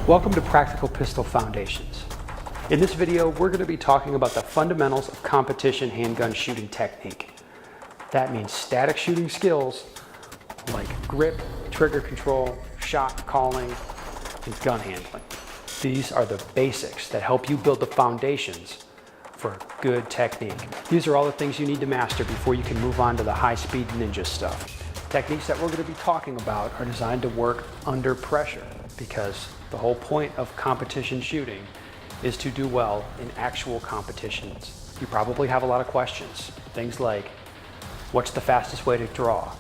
Welcome to Practical Pistol Foundations. In this video, we're going to be talking about the fundamentals of competition handgun shooting technique. That means static shooting skills like grip, trigger control, shot calling, and gun handling. These are the basics that help you build the foundations for good technique. These are all the things you need to master before you can move on to the high-speed ninja stuff. Techniques that we're going to be talking about are designed to work under pressure because the whole point of competition shooting is to do well in actual competitions. You probably have a lot of questions. Things like, what's the fastest way to draw?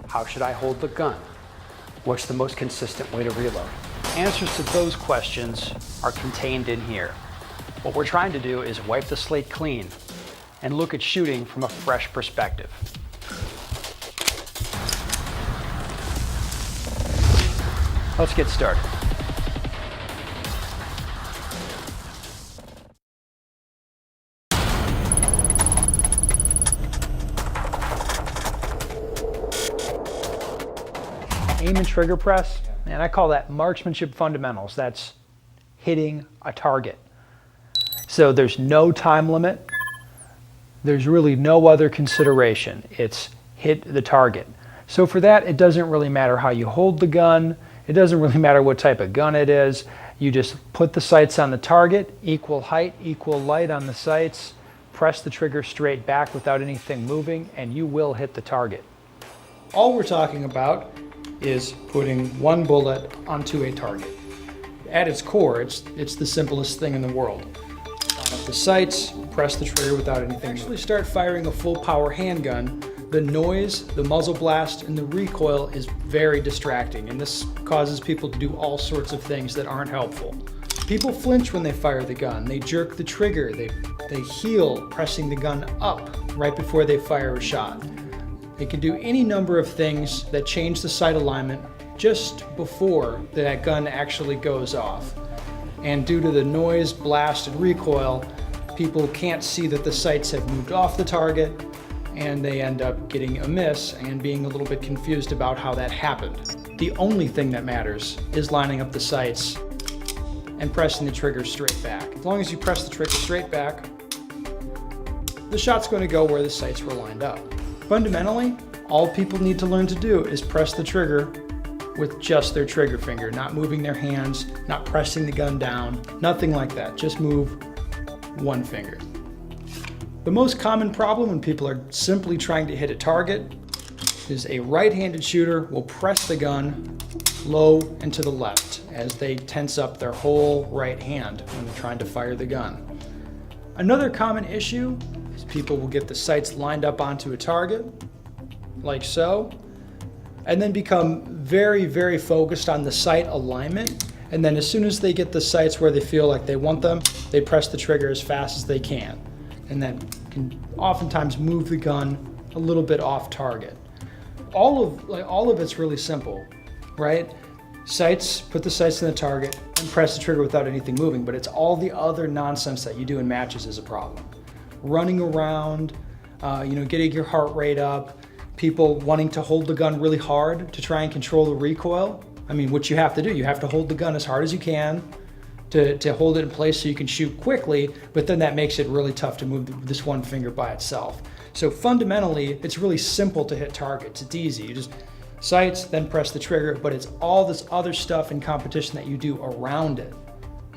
How should I hold the gun? What's the most consistent way to reload? Answers to those questions are contained in here. What we're trying to do is wipe the slate clean and look at shooting from a fresh perspective. Let's get started. Aim and trigger press, and I call that marksmanship fundamentals. That's hitting a target. So there's no time limit. There's really no other consideration. It's hit the target. So for that, it doesn't really matter how you hold the gun. It doesn't really matter what type of gun it is. You just put the sights on the target, equal height, equal light on the sights, press the trigger straight back without anything moving, and you will hit the target. All we're talking about is putting one bullet onto a target. At its core, it's the simplest thing in the world. Line up the sights, press the trigger without anything. Actually start firing a full power handgun, the noise, the muzzle blast, and the recoil is very distracting, and this causes people to do all sorts of things that aren't helpful. People flinch when they fire the gun. They jerk the trigger. They heel, pressing the gun up right before they fire a shot. They can do any number of things that change the sight alignment just before that gun actually goes off. And due to the noise, blast, and recoil, people can't see that the sights have moved off the target, and they end up getting a miss and being a little bit confused about how that happened. The only thing that matters is lining up the sights and pressing the trigger straight back. As long as you press the trigger straight back, the shot's going to go where the sights were lined up. Fundamentally, all people need to learn to do is press the trigger with just their trigger finger, not moving their hands, not pressing the gun down, nothing like that. Just move one finger. The most common problem when people are simply trying to hit a target is a right-handed shooter will press the gun low and to the left as they tense up their whole right hand when they're trying to fire the gun. Another common issue is people will get the sights lined up onto a target, like so, and then become very, very focused on the sight alignment. And then as soon as they get the sights where they feel like they want them, they press the trigger as fast as they can. And then can oftentimes move the gun a little bit off target. All of it's really simple, right? Sights, put the sights in the target, and press the trigger without anything moving, but it's all the other nonsense that you do in matches is a problem. Running around, getting your heart rate up, people wanting to hold the gun really hard to try and control the recoil. I mean, what you have to do, you have to hold the gun as hard as you can to hold it in place so you can shoot quickly, but then that makes it really tough to move this one finger by itself. So fundamentally, it's really simple to hit targets. It's easy. You just sights, then press the trigger, but it's all this other stuff in competition that you do around it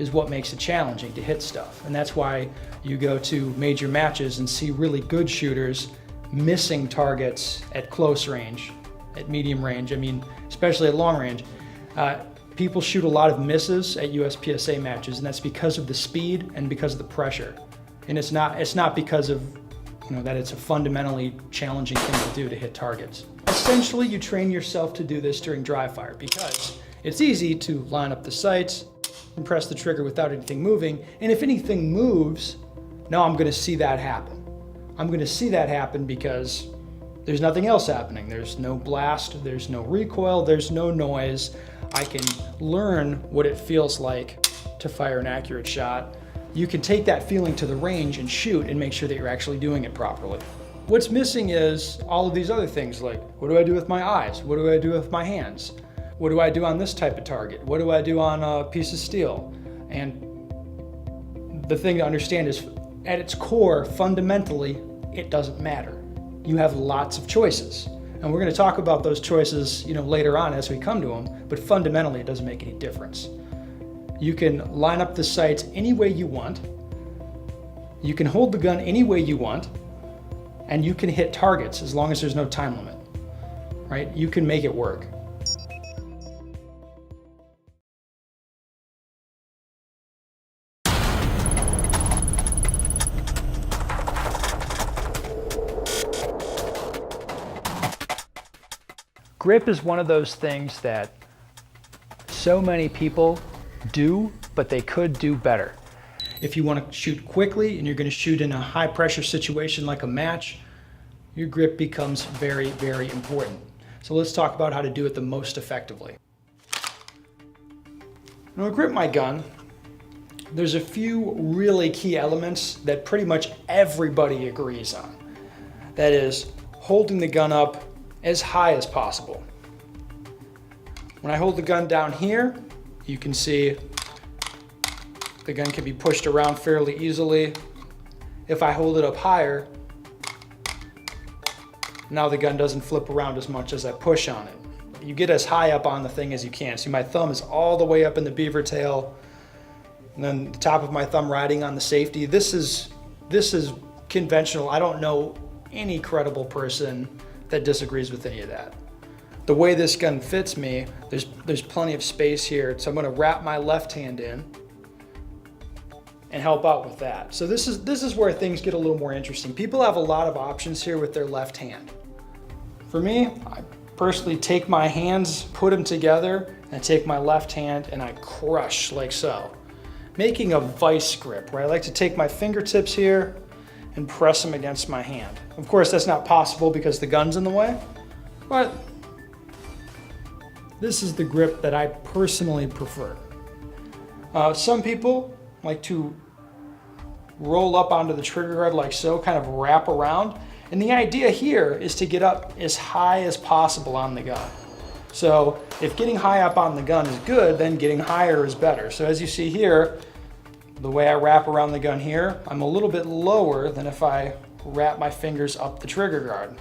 is what makes it challenging to hit stuff. And that's why you go to major matches and see really good shooters missing targets at close range, at medium range, I mean, especially at long range. People shoot a lot of misses at USPSA matches, and that's because of the speed and because of the pressure. And it's not because of that it's a fundamentally challenging thing to do to hit targets. Essentially, you train yourself to do this during dry fire because it's easy to line up the sights and press the trigger without anything moving. And if anything moves, now I'm going to see that happen. I'm going to see that happen because there's nothing else happening. There's no blast, there's no recoil, there's no noise. I can learn what it feels like to fire an accurate shot. You can take that feeling to the range and shoot and make sure that you're actually doing it properly. What's missing is all of these other things like, what do I do with my eyes? What do I do with my hands? What do I do on this type of target? What do I do on a piece of steel? And the thing to understand is, at its core, fundamentally, it doesn't matter. You have lots of choices. And we're going to talk about those choices, later on as we come to them, but fundamentally it doesn't make any difference. You can line up the sights any way you want. You can hold the gun any way you want, and you can hit targets as long as there's no time limit, right? You can make it work. Grip is one of those things that so many people do, but they could do better. If you want to shoot quickly and you're going to shoot in a high pressure situation like a match, your grip becomes very, very important. So let's talk about how to do it the most effectively. When I grip my gun, there's a few really key elements that pretty much everybody agrees on. That is, holding the gun up as high as possible. When I hold the gun down here, you can see the gun can be pushed around fairly easily. If I hold it up higher, now the gun doesn't flip around as much as I push on it. You get as high up on the thing as you can. See, my thumb is all the way up in the beaver tail, and then the top of my thumb riding on the safety. This is conventional. I don't know any credible person that disagrees with any of that. The way this gun fits me, there's plenty of space here, so I'm gonna wrap my left hand in and help out with that. So this is where things get a little more interesting. People have a lot of options here with their left hand. For me, I personally take my hands, put them together, and take my left hand and I crush like so, making a vice grip, where I like to take my fingertips here and press them against my hand. Of course, that's not possible because the gun's in the way, but this is the grip that I personally prefer. Some people like to roll up onto the trigger guard like so, kind of wrap around. And the idea here is to get up as high as possible on the gun. So if getting high up on the gun is good, then getting higher is better. So as you see here, the way I wrap around the gun here, I'm a little bit lower than if I wrap my fingers up the trigger guard.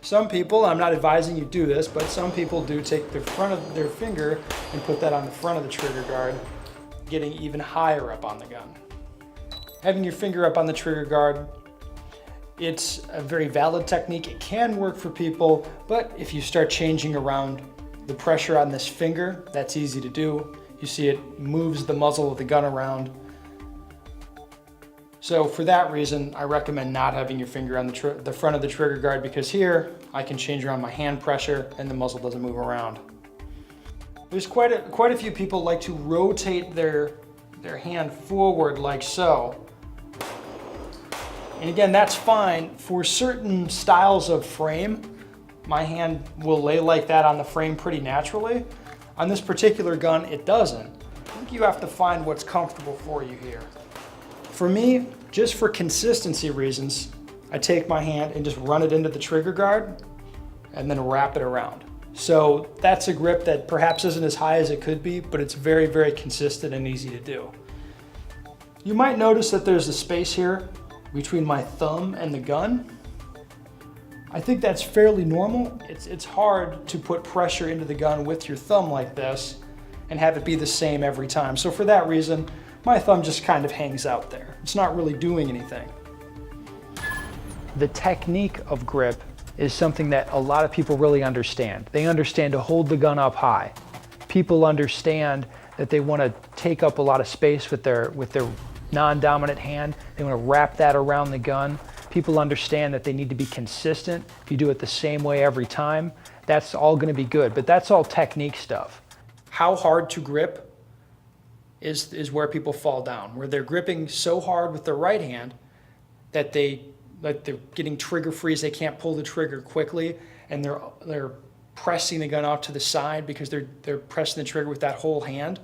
Some people, I'm not advising you do this, but some people do take the front of their finger and put that on the front of the trigger guard, getting even higher up on the gun. Having your finger up on the trigger guard, it's a very valid technique. It can work for people, but if you start changing around the pressure on this finger, that's easy to do. You see it moves the muzzle of the gun around. So for that reason, I recommend not having your finger on the front of the trigger guard, because here I can change around my hand pressure and the muzzle doesn't move around. There's quite a few people like to rotate their hand forward like so. And again, that's fine. For certain styles of frame, my hand will lay like that on the frame pretty naturally. On this particular gun, it doesn't. I think you have to find what's comfortable for you here. For me, just for consistency reasons, I take my hand and just run it into the trigger guard and then wrap it around. So that's a grip that perhaps isn't as high as it could be, but it's very, very consistent and easy to do. You might notice that there's a space here between my thumb and the gun. I think that's fairly normal. It's hard to put pressure into the gun with your thumb like this and have it be the same every time. So for that reason, my thumb just kind of hangs out there. It's not really doing anything. The technique of grip is something that a lot of people really understand. They understand to hold the gun up high. People understand that they want to take up a lot of space with their non-dominant hand. They want to wrap that around the gun. People understand that they need to be consistent. If you do it the same way every time, that's all going to be good, but that's all technique stuff. How hard to grip is where people fall down, where they're gripping so hard with their right hand that they're getting trigger freeze. They can't pull the trigger quickly, and they're pressing the gun out to the side because they're pressing the trigger with that whole hand.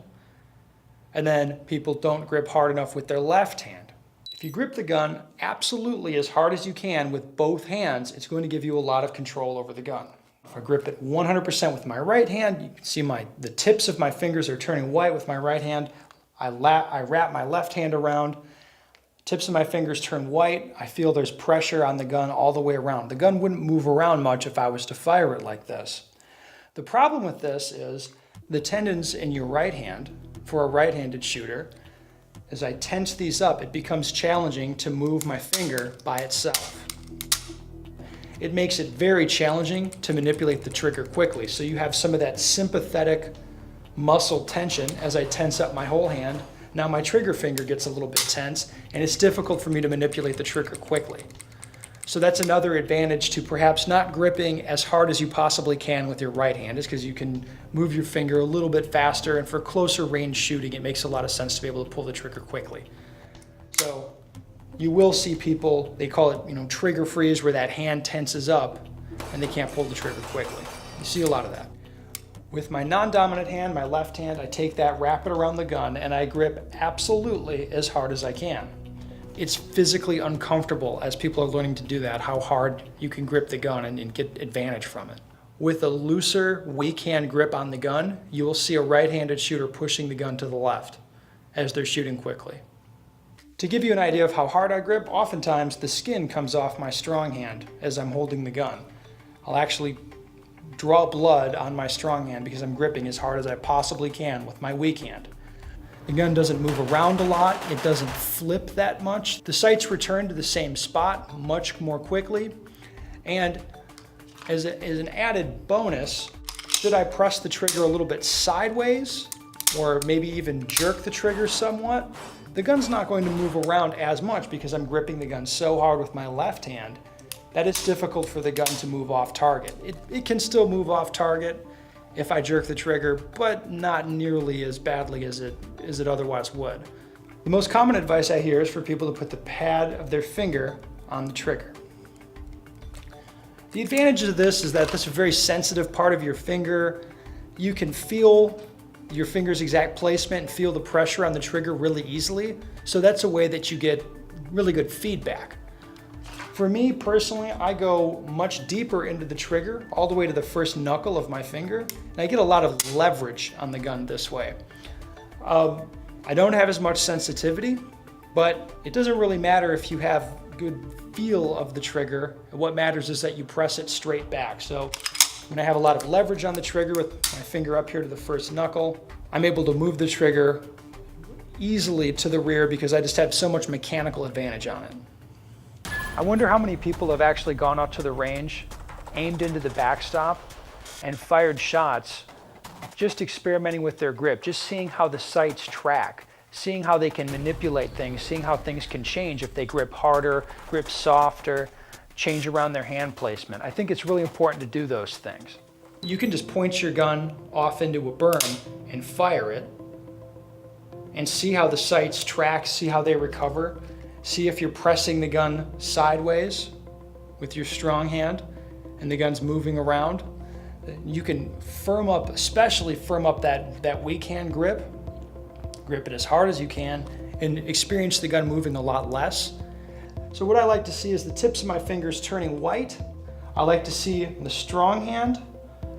And then people don't grip hard enough with their left hand. If you grip the gun absolutely as hard as you can with both hands, it's going to give you a lot of control over the gun. If I grip it 100% with my right hand. You can see the tips of my fingers are turning white with my right hand. I wrap my left hand around. Tips of my fingers turn white. I feel there's pressure on the gun all the way around. The gun wouldn't move around much if I was to fire it like this. The problem with this is the tendons in your right hand, for a right-handed shooter, as I tense these up, it becomes challenging to move my finger by itself. It makes it very challenging to manipulate the trigger quickly. So you have some of that sympathetic muscle tension as I tense up my whole hand. Now my trigger finger gets a little bit tense, and it's difficult for me to manipulate the trigger quickly. So that's another advantage to perhaps not gripping as hard as you possibly can with your right hand, is because you can move your finger a little bit faster, and for closer range shooting, it makes a lot of sense to be able to pull the trigger quickly. So you will see people, they call it, trigger freeze, where that hand tenses up and they can't pull the trigger quickly. You see a lot of that. With my non-dominant hand, my left hand, I take that, wrap it around the gun, and I grip absolutely as hard as I can. It's physically uncomfortable as people are learning to do that, how hard you can grip the gun and get advantage from it. With a looser, weak hand grip on the gun, you will see a right-handed shooter pushing the gun to the left as they're shooting quickly. To give you an idea of how hard I grip, oftentimes the skin comes off my strong hand as I'm holding the gun. I'll actually draw blood on my strong hand because I'm gripping as hard as I possibly can with my weak hand. The gun doesn't move around a lot, it doesn't flip that much. The sights return to the same spot much more quickly. And as an added bonus, should I press the trigger a little bit sideways, or maybe even jerk the trigger somewhat, the gun's not going to move around as much because I'm gripping the gun so hard with my left hand that it's difficult for the gun to move off target. It can still move off target if I jerk the trigger, but not nearly as badly as it otherwise would. The most common advice I hear is for people to put the pad of their finger on the trigger. The advantage of this is that this is a very sensitive part of your finger. You can feel your finger's exact placement and feel the pressure on the trigger really easily. So that's a way that you get really good feedback. For me personally, I go much deeper into the trigger, all the way to the first knuckle of my finger, and I get a lot of leverage on the gun this way. I don't have as much sensitivity, but it doesn't really matter if you have good feel of the trigger. What matters is that you press it straight back. So when I have a lot of leverage on the trigger with my finger up here to the first knuckle, I'm able to move the trigger easily to the rear because I just have so much mechanical advantage on it. I wonder how many people have actually gone out to the range, aimed into the backstop, and fired shots, just experimenting with their grip, just seeing how the sights track, seeing how they can manipulate things, seeing how things can change if they grip harder, grip softer, change around their hand placement. I think it's really important to do those things. You can just point your gun off into a berm and fire it and see how the sights track, see how they recover. See if you're pressing the gun sideways with your strong hand and the gun's moving around. You can especially firm up that weak hand grip it as hard as you can, and experience the gun moving a lot less. So what I like to see is the tips of my fingers turning white. I like to see the strong hand,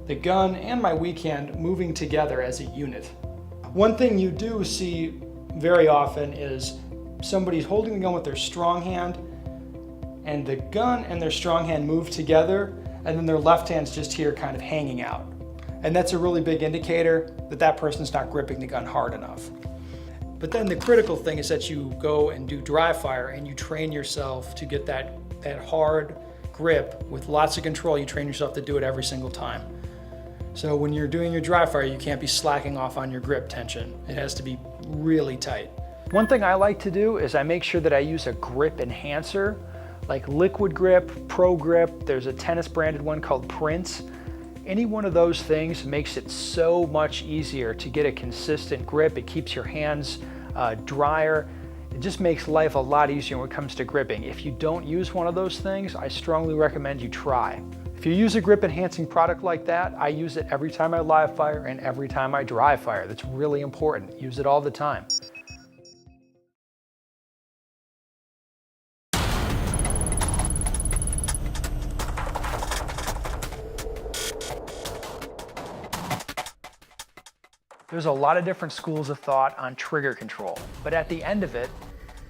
the gun, and my weak hand moving together as a unit. One thing you do see very often is somebody's holding the gun with their strong hand, and the gun and their strong hand move together, and then their left hand's just here kind of hanging out. And that's a really big indicator that that person's not gripping the gun hard enough. But then the critical thing is that you go and do dry fire and you train yourself to get that hard grip with lots of control. You train yourself to do it every single time. So when you're doing your dry fire, you can't be slacking off on your grip tension. It has to be really tight. One thing I like to do is I make sure that I use a grip enhancer, like Liquid Grip, Pro Grip. There's a tennis branded one called Prince. Any one of those things makes it so much easier to get a consistent grip. It keeps your hands drier. It just makes life a lot easier when it comes to gripping. If you don't use one of those things, I strongly recommend you try. If you use a grip enhancing product like that, I use it every time I live fire and every time I dry fire. That's really important. Use it all the time. There's a lot of different schools of thought on trigger control, but at the end of it,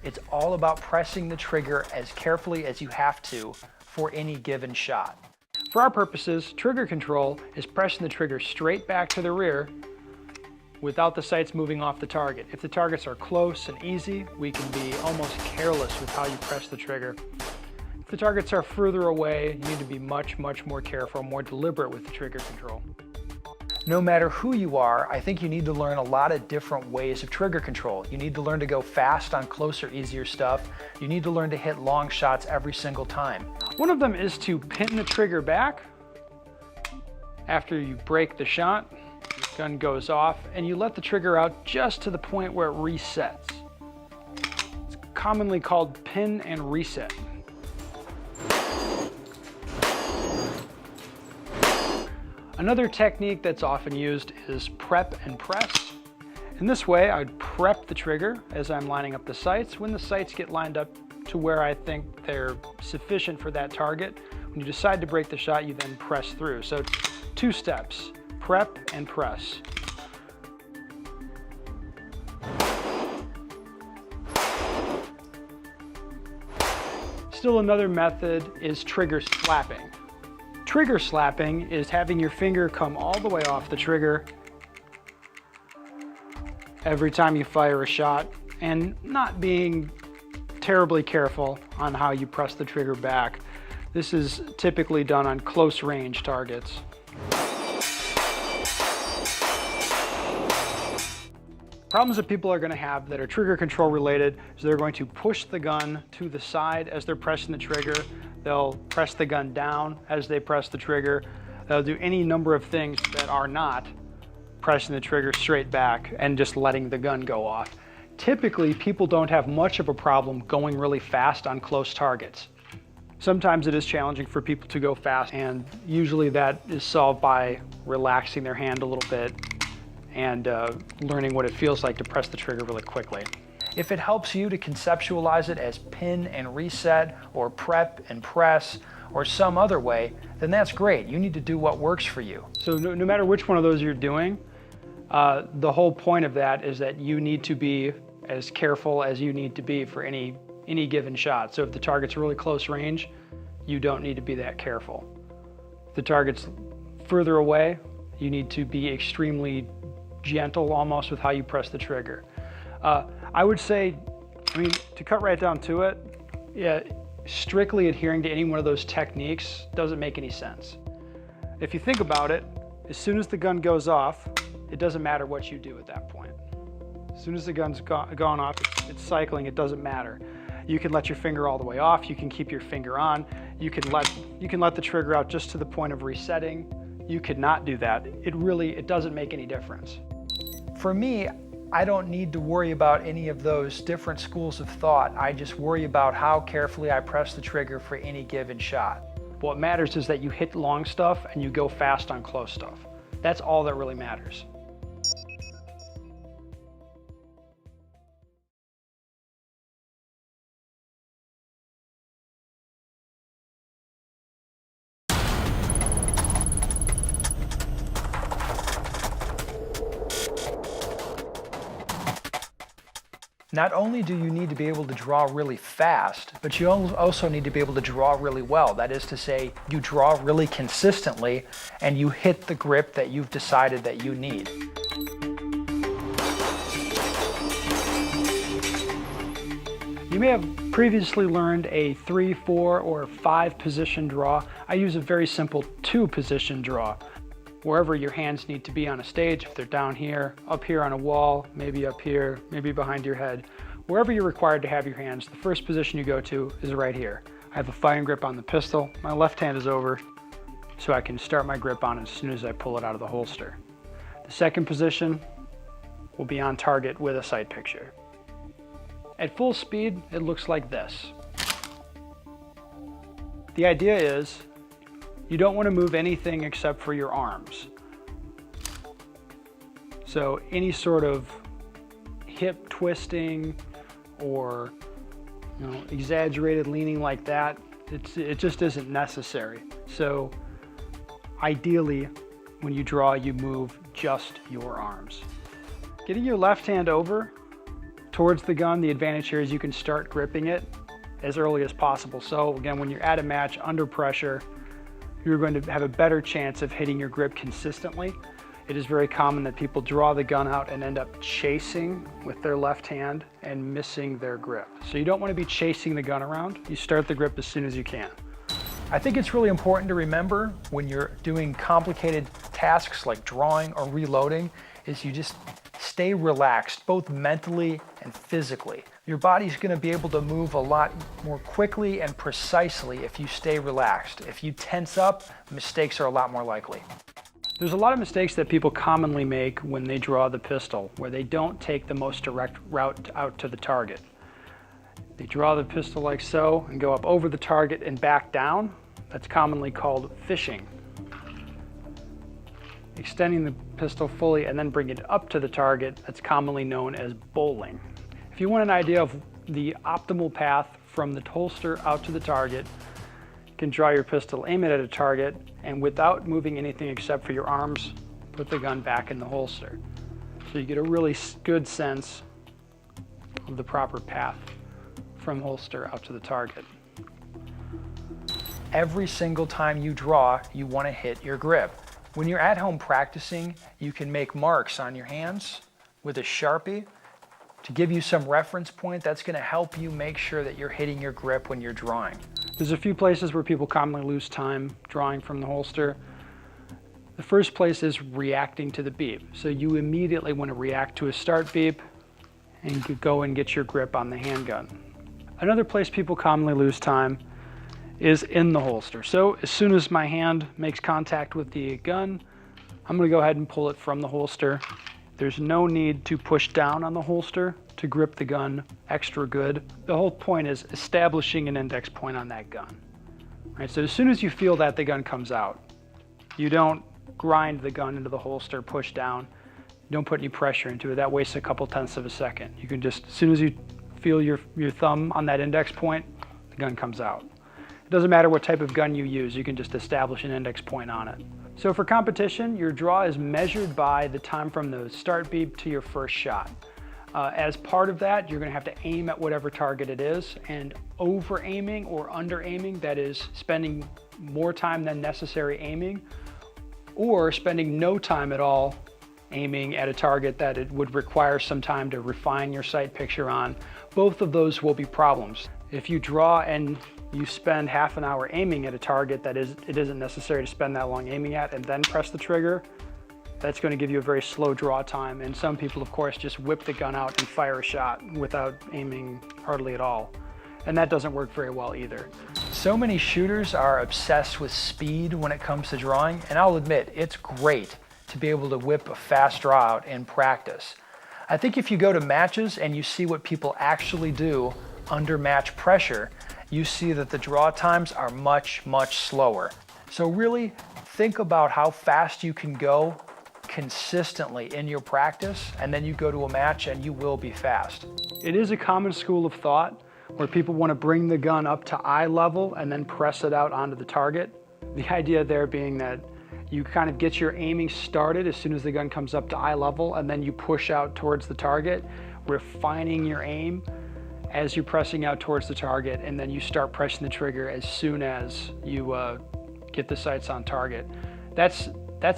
it's all about pressing the trigger as carefully as you have to for any given shot. For our purposes, trigger control is pressing the trigger straight back to the rear without the sights moving off the target. If the targets are close and easy, we can be almost careless with how you press the trigger. If the targets are further away, you need to be much more careful, more deliberate with the trigger control. No matter who you are, I think you need to learn a lot of different ways of trigger control. You need to learn to go fast on closer, easier stuff. You need to learn to hit long shots every single time. One of them is to pin the trigger back. After you break the shot, the gun goes off, and you let the trigger out just to the point where it resets. It's commonly called pin and reset. Another technique that's often used is prep and press. In this way, I'd prep the trigger as I'm lining up the sights. When the sights get lined up to where I think they're sufficient for that target, when you decide to break the shot, you then press through. So 2 steps, prep and press. Still another method is trigger slapping. Trigger slapping is having your finger come all the way off the trigger every time you fire a shot and not being terribly careful on how you press the trigger back. This is typically done on close range targets. Problems that people are going to have that are trigger control related is they're going to push the gun to the side as they're pressing the trigger. They'll press the gun down as they press the trigger. They'll do any number of things that are not pressing the trigger straight back and just letting the gun go off. Typically, people don't have much of a problem going really fast on close targets. Sometimes it is challenging for people to go fast, and usually that is solved by relaxing their hand a little bit and learning what it feels like to press the trigger really quickly. If it helps you to conceptualize it as pin and reset or prep and press or some other way, then that's great. You need to do what works for you. So no matter which one of those you're doing, the whole point of that is that you need to be as careful as you need to be for any given shot. So if the target's really close range, you don't need to be that careful. If the target's further away, you need to be extremely gentle almost with how you press the trigger. I would say, to cut right down to it, yeah, strictly adhering to any one of those techniques doesn't make any sense. If you think about it, as soon as the gun goes off, it doesn't matter what you do at that point. As soon as the gun's gone off, it's cycling, it doesn't matter. You can let your finger all the way off, you can keep your finger on, you can let the trigger out just to the point of resetting. You could not do that. It doesn't make any difference. For me, I don't need to worry about any of those different schools of thought. I just worry about how carefully I press the trigger for any given shot. What matters is that you hit long stuff and you go fast on close stuff. That's all that really matters. Not only do you need to be able to draw really fast, but you also need to be able to draw really well. That is to say, you draw really consistently and you hit the grip that you've decided that you need. You may have previously learned a 3, 4, or 5 position draw. I use a very simple 2 position draw. Wherever your hands need to be on a stage, if they're down here, up here on a wall, maybe up here, maybe behind your head, wherever you're required to have your hands, the first position you go to is right here. I have a firing grip on the pistol, my left hand is over, so I can start my grip on it as soon as I pull it out of the holster. The second position will be on target with a sight picture. At full speed, it looks like this. The idea is, you don't want to move anything except for your arms. So any sort of hip twisting or exaggerated leaning like that, it just isn't necessary. So ideally, when you draw, you move just your arms. Getting your left hand over towards the gun, the advantage here is you can start gripping it as early as possible. So again, when you're at a match under pressure, you're going to have a better chance of hitting your grip consistently. It is very common that people draw the gun out and end up chasing with their left hand and missing their grip. So you don't want to be chasing the gun around. You start the grip as soon as you can. I think it's really important to remember when you're doing complicated tasks like drawing or reloading is you just stay relaxed, both mentally and physically. Your body's going to be able to move a lot more quickly and precisely if you stay relaxed. If you tense up, mistakes are a lot more likely. There's a lot of mistakes that people commonly make when they draw the pistol, where they don't take the most direct route out to the target. They draw the pistol like so and go up over the target and back down. That's commonly called fishing. Extending the pistol fully and then bring it up to the target, that's commonly known as bowling. If you want an idea of the optimal path from the holster out to the target, you can draw your pistol, aim it at a target, and without moving anything except for your arms, put the gun back in the holster. So you get a really good sense of the proper path from holster out to the target. Every single time you draw, you want to hit your grip. When you're at home practicing, you can make marks on your hands with a Sharpie to give you some reference point. That's going to help you make sure that you're hitting your grip when you're drawing. There's a few places where people commonly lose time drawing from the holster. The first place is reacting to the beep. So you immediately want to react to a start beep and go and get your grip on the handgun. Another place people commonly lose time is in the holster. So as soon as my hand makes contact with the gun, I'm going to go ahead and pull it from the holster. There's no need to push down on the holster to grip the gun extra good. The whole point is establishing an index point on that gun. Right, so as soon as you feel that the gun comes out, you don't grind the gun into the holster, push down, don't put any pressure into it. That wastes a couple tenths of a second. You can just, as soon as you feel your thumb on that index point, the gun comes out. It doesn't matter what type of gun you use, you can just establish an index point on it. So for competition, your draw is measured by the time from the start beep to your first shot. As part of that, you're going to have to aim at whatever target it is, and over aiming or under aiming, that is spending more time than necessary aiming, or spending no time at all aiming at a target that it would require some time to refine your sight picture on. Both of those will be problems. If you draw and you spend half an hour aiming at a target that it isn't necessary to spend that long aiming at and then press the trigger, that's going to give you a very slow draw time. And some people, of course, just whip the gun out and fire a shot without aiming hardly at all. And that doesn't work very well either. So many shooters are obsessed with speed when it comes to drawing, and I'll admit, it's great to be able to whip a fast draw out in practice. I think if you go to matches and you see what people actually do under match pressure, you see that the draw times are much, much slower. So really think about how fast you can go consistently in your practice, and then you go to a match and you will be fast. It is a common school of thought where people want to bring the gun up to eye level and then press it out onto the target. The idea there being that you kind of get your aiming started as soon as the gun comes up to eye level, and then you push out towards the target, refining your aim as you're pressing out towards the target, and then you start pressing the trigger as soon as you get the sights on target. That's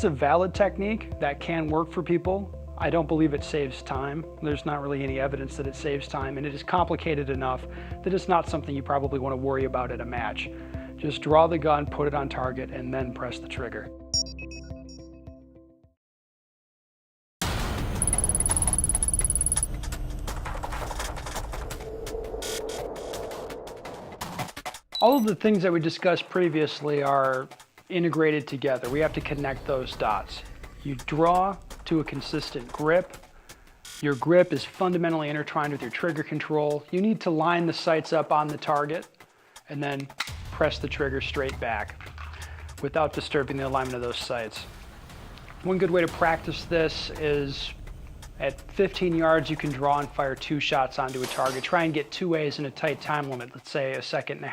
a valid technique that can work for people. I don't believe it saves time. There's not really any evidence that it saves time, and it is complicated enough that it's not something you probably want to worry about at a match. Just draw the gun, put it on target, and then press the trigger. All of the things that we discussed previously are integrated together. We have to connect those dots. You draw to a consistent grip. Your grip is fundamentally intertwined with your trigger control. You need to line the sights up on the target and then press the trigger straight back without disturbing the alignment of those sights. One good way to practice this is at 15 yards, you can draw and fire 2 shots onto a target. Try and get 2 A's in a tight time limit, let's say 1.5 seconds.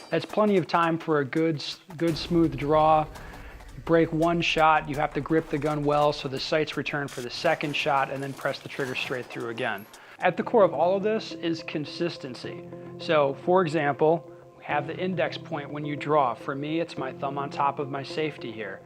That's plenty of time for a good smooth draw. break one shot, you have to grip the gun well so the sights return for the second shot and then press the trigger straight through again. At the core of all of this is consistency. So for example, we have the index point when you draw. For me, it's my thumb on top of my safety here.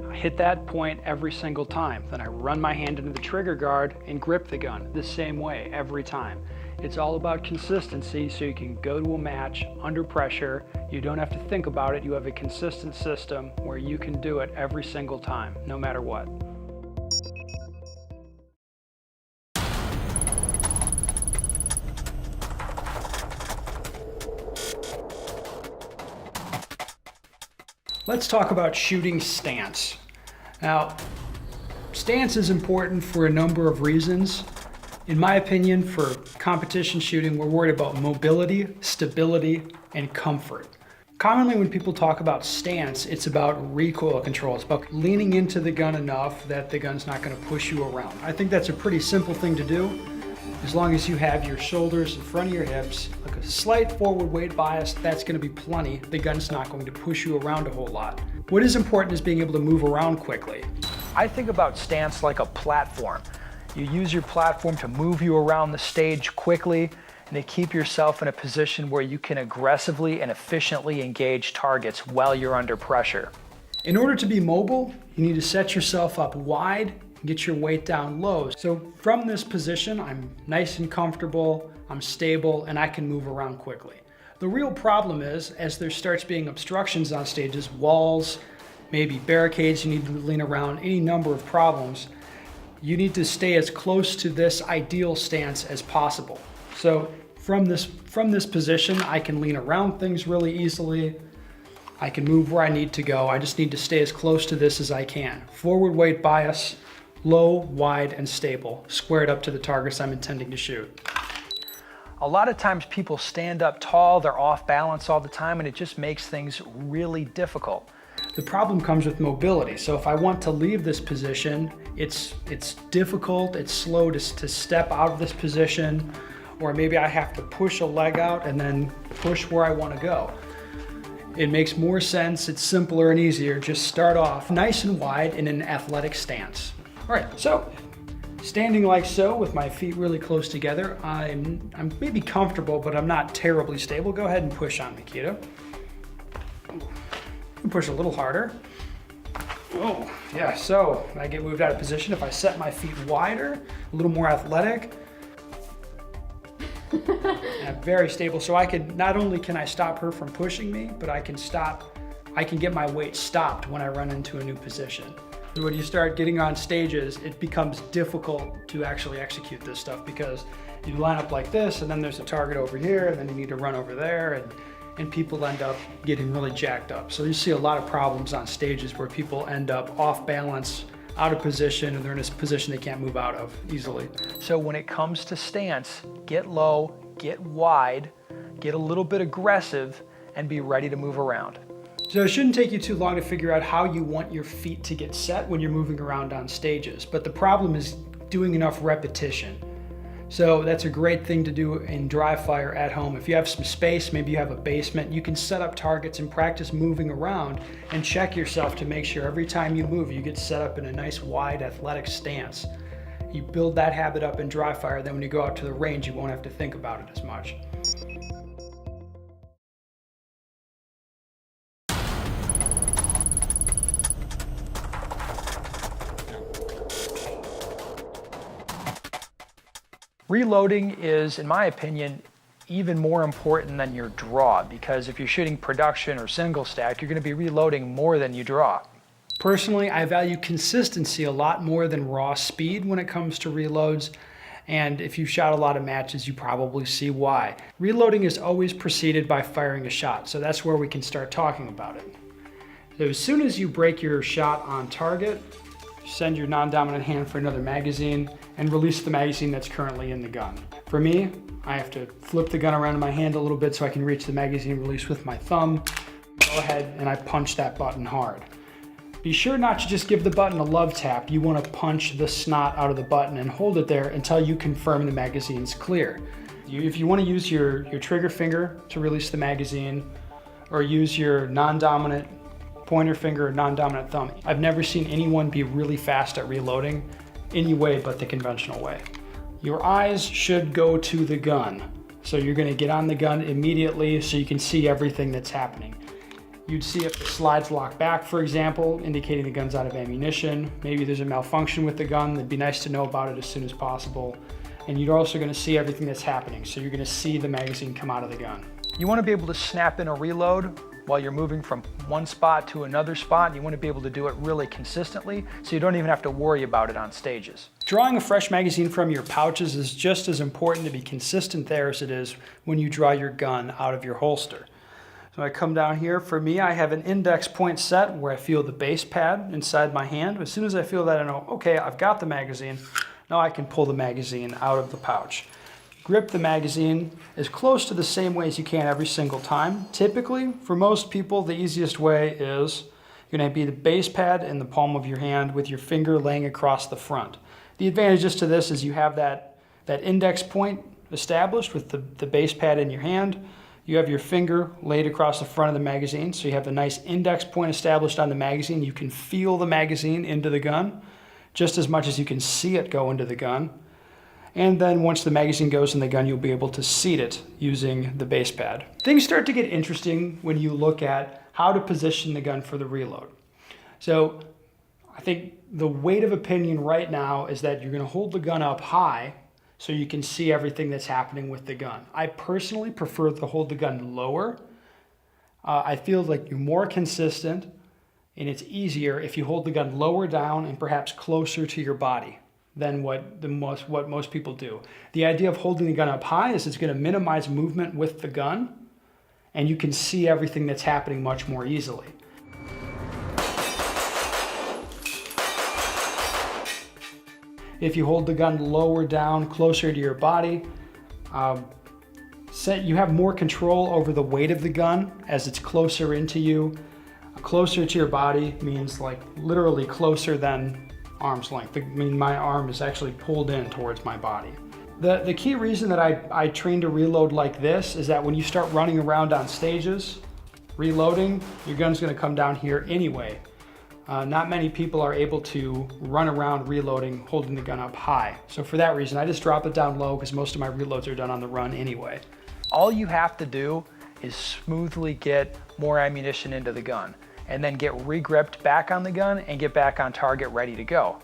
I hit that point every single time. Then I run my hand into the trigger guard and grip the gun the same way every time. It's all about consistency, so you can go to a match under pressure. You don't have to think about it. You have a consistent system where you can do it every single time, no matter what. Let's talk about shooting stance. Now, stance is important for a number of reasons. In my opinion, for competition shooting, we're worried about mobility, stability, and comfort. Commonly when people talk about stance, it's about recoil control. It's about leaning into the gun enough that the gun's not going to push you around. I think that's a pretty simple thing to do. As long as you have your shoulders in front of your hips, like a slight forward weight bias, that's going to be plenty. The gun's not going to push you around a whole lot. What is important is being able to move around quickly. I think about stance like a platform. You use your platform to move you around the stage quickly and to keep yourself in a position where you can aggressively and efficiently engage targets while you're under pressure. In order to be mobile, you need to set yourself up wide and get your weight down low. So from this position, I'm nice and comfortable, I'm stable, and I can move around quickly. The real problem is, as there starts being obstructions on stages, walls, maybe barricades, you need to lean around, any number of problems, you need to stay as close to this ideal stance as possible. So from this position, I can lean around things really easily. I can move where I need to go. I just need to stay as close to this as I can. Forward weight bias, low, wide, and stable, squared up to the targets I'm intending to shoot. A lot of times people stand up tall, they're off balance all the time, and it just makes things really difficult. The problem comes with mobility. So if I want to leave this position, it's difficult, it's slow to step out of this position, or maybe I have to push a leg out and then push where I want to go. It makes more sense, it's simpler and easier. Just start off nice and wide in an athletic stance. All right, so standing like so with my feet really close together, I'm maybe comfortable, but I'm not terribly stable. Go ahead and push on me, Keto. Push a little harder. Oh, yeah, so I get moved out of position. If I set my feet wider, a little more athletic, and I'm very stable. So I can, not only can I stop her from pushing me, but I can get my weight stopped when I run into a new position. So when you start getting on stages, it becomes difficult to actually execute this stuff because you line up like this, and then there's a target over here, and then you need to run over there, and people end up getting really jacked up. So you see a lot of problems on stages where people end up off balance, out of position, and they're in a position they can't move out of easily. So when it comes to stance, get low, get wide, get a little bit aggressive, and be ready to move around. So it shouldn't take you too long to figure out how you want your feet to get set when you're moving around on stages. But the problem is doing enough repetition. So that's a great thing to do in dry fire at home. If you have some space, maybe you have a basement, you can set up targets and practice moving around and check yourself to make sure every time you move, you get set up in a nice wide athletic stance. You build that habit up in dry fire, then when you go out to the range, you won't have to think about it as much. Reloading is, in my opinion, even more important than your draw, because if you're shooting production or single stack, you're going to be reloading more than you draw. Personally, I value consistency a lot more than raw speed when it comes to reloads, and if you've shot a lot of matches, you probably see why. Reloading is always preceded by firing a shot, so that's where we can start talking about it. So as soon as you break your shot on target, send your non-dominant hand for another magazine and release the magazine that's currently in the gun. For me, I have to flip the gun around in my hand a little bit so I can reach the magazine release with my thumb. Go ahead and I punch that button hard. Be sure not to just give the button a love tap. You want to punch the snot out of the button and hold it there until you confirm the magazine's clear. If you want to use your trigger finger to release the magazine, or use your non-dominant pointer finger, or non-dominant thumb. I've never seen anyone be really fast at reloading any way but the conventional way. Your eyes should go to the gun. So you're gonna get on the gun immediately so you can see everything that's happening. You'd see if the slides lock back, for example, indicating the gun's out of ammunition. Maybe there's a malfunction with the gun. It'd be nice to know about it as soon as possible. And you're also gonna see everything that's happening. So you're gonna see the magazine come out of the gun. You want to be able to snap in a reload while you're moving from one spot to another spot. You want to be able to do it really consistently so you don't even have to worry about it on stages. Drawing a fresh magazine from your pouches is just as important to be consistent there as it is when you draw your gun out of your holster. So I come down here. For me, I have an index point set where I feel the base pad inside my hand. As soon as I feel that, I know, okay, I've got the magazine. Now I can pull the magazine out of the pouch. Grip the magazine as close to the same way as you can every single time. Typically, for most people, the easiest way is you're gonna be the base pad in the palm of your hand with your finger laying across the front. The advantages to this is you have that index point established with the base pad in your hand. You have your finger laid across the front of the magazine, so you have the nice index point established on the magazine. You can feel the magazine into the gun just as much as you can see it go into the gun. And then once the magazine goes in the gun, you'll be able to seat it using the base pad. Things start to get interesting when you look at how to position the gun for the reload. So I think the weight of opinion right now is that you're gonna hold the gun up high so you can see everything that's happening with the gun. I personally prefer to hold the gun lower. I feel like you're more consistent and it's easier if you hold the gun lower down and perhaps closer to your body than what most people do. The idea of holding the gun up high is it's gonna minimize movement with the gun and you can see everything that's happening much more easily. If you hold the gun lower down, closer to your body, you have more control over the weight of the gun as it's closer into you. Closer to your body means like literally closer than arm's length. I mean, my arm is actually pulled in towards my body. The key reason that I train to reload like this is that when you start running around on stages, reloading, your gun's gonna come down here anyway. Not many people are able to run around reloading, holding the gun up high. So for that reason, I just drop it down low because most of my reloads are done on the run anyway. All you have to do is smoothly get more ammunition into the gun and then get re-gripped back on the gun and get back on target ready to go.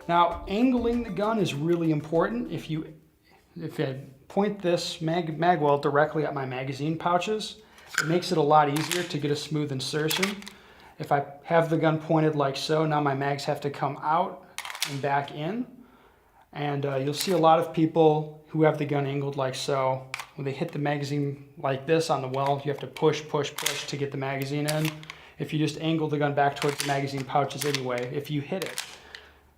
Now, angling the gun is really important. If I point this mag well directly at my magazine pouches, it makes it a lot easier to get a smooth insertion. If I have the gun pointed like so, now my mags have to come out and back in. And you'll see a lot of people who have the gun angled like so. When they hit the magazine like this on the well, you have to push, push, push to get the magazine in. If you just angle the gun back towards the magazine pouches anyway, if you hit it,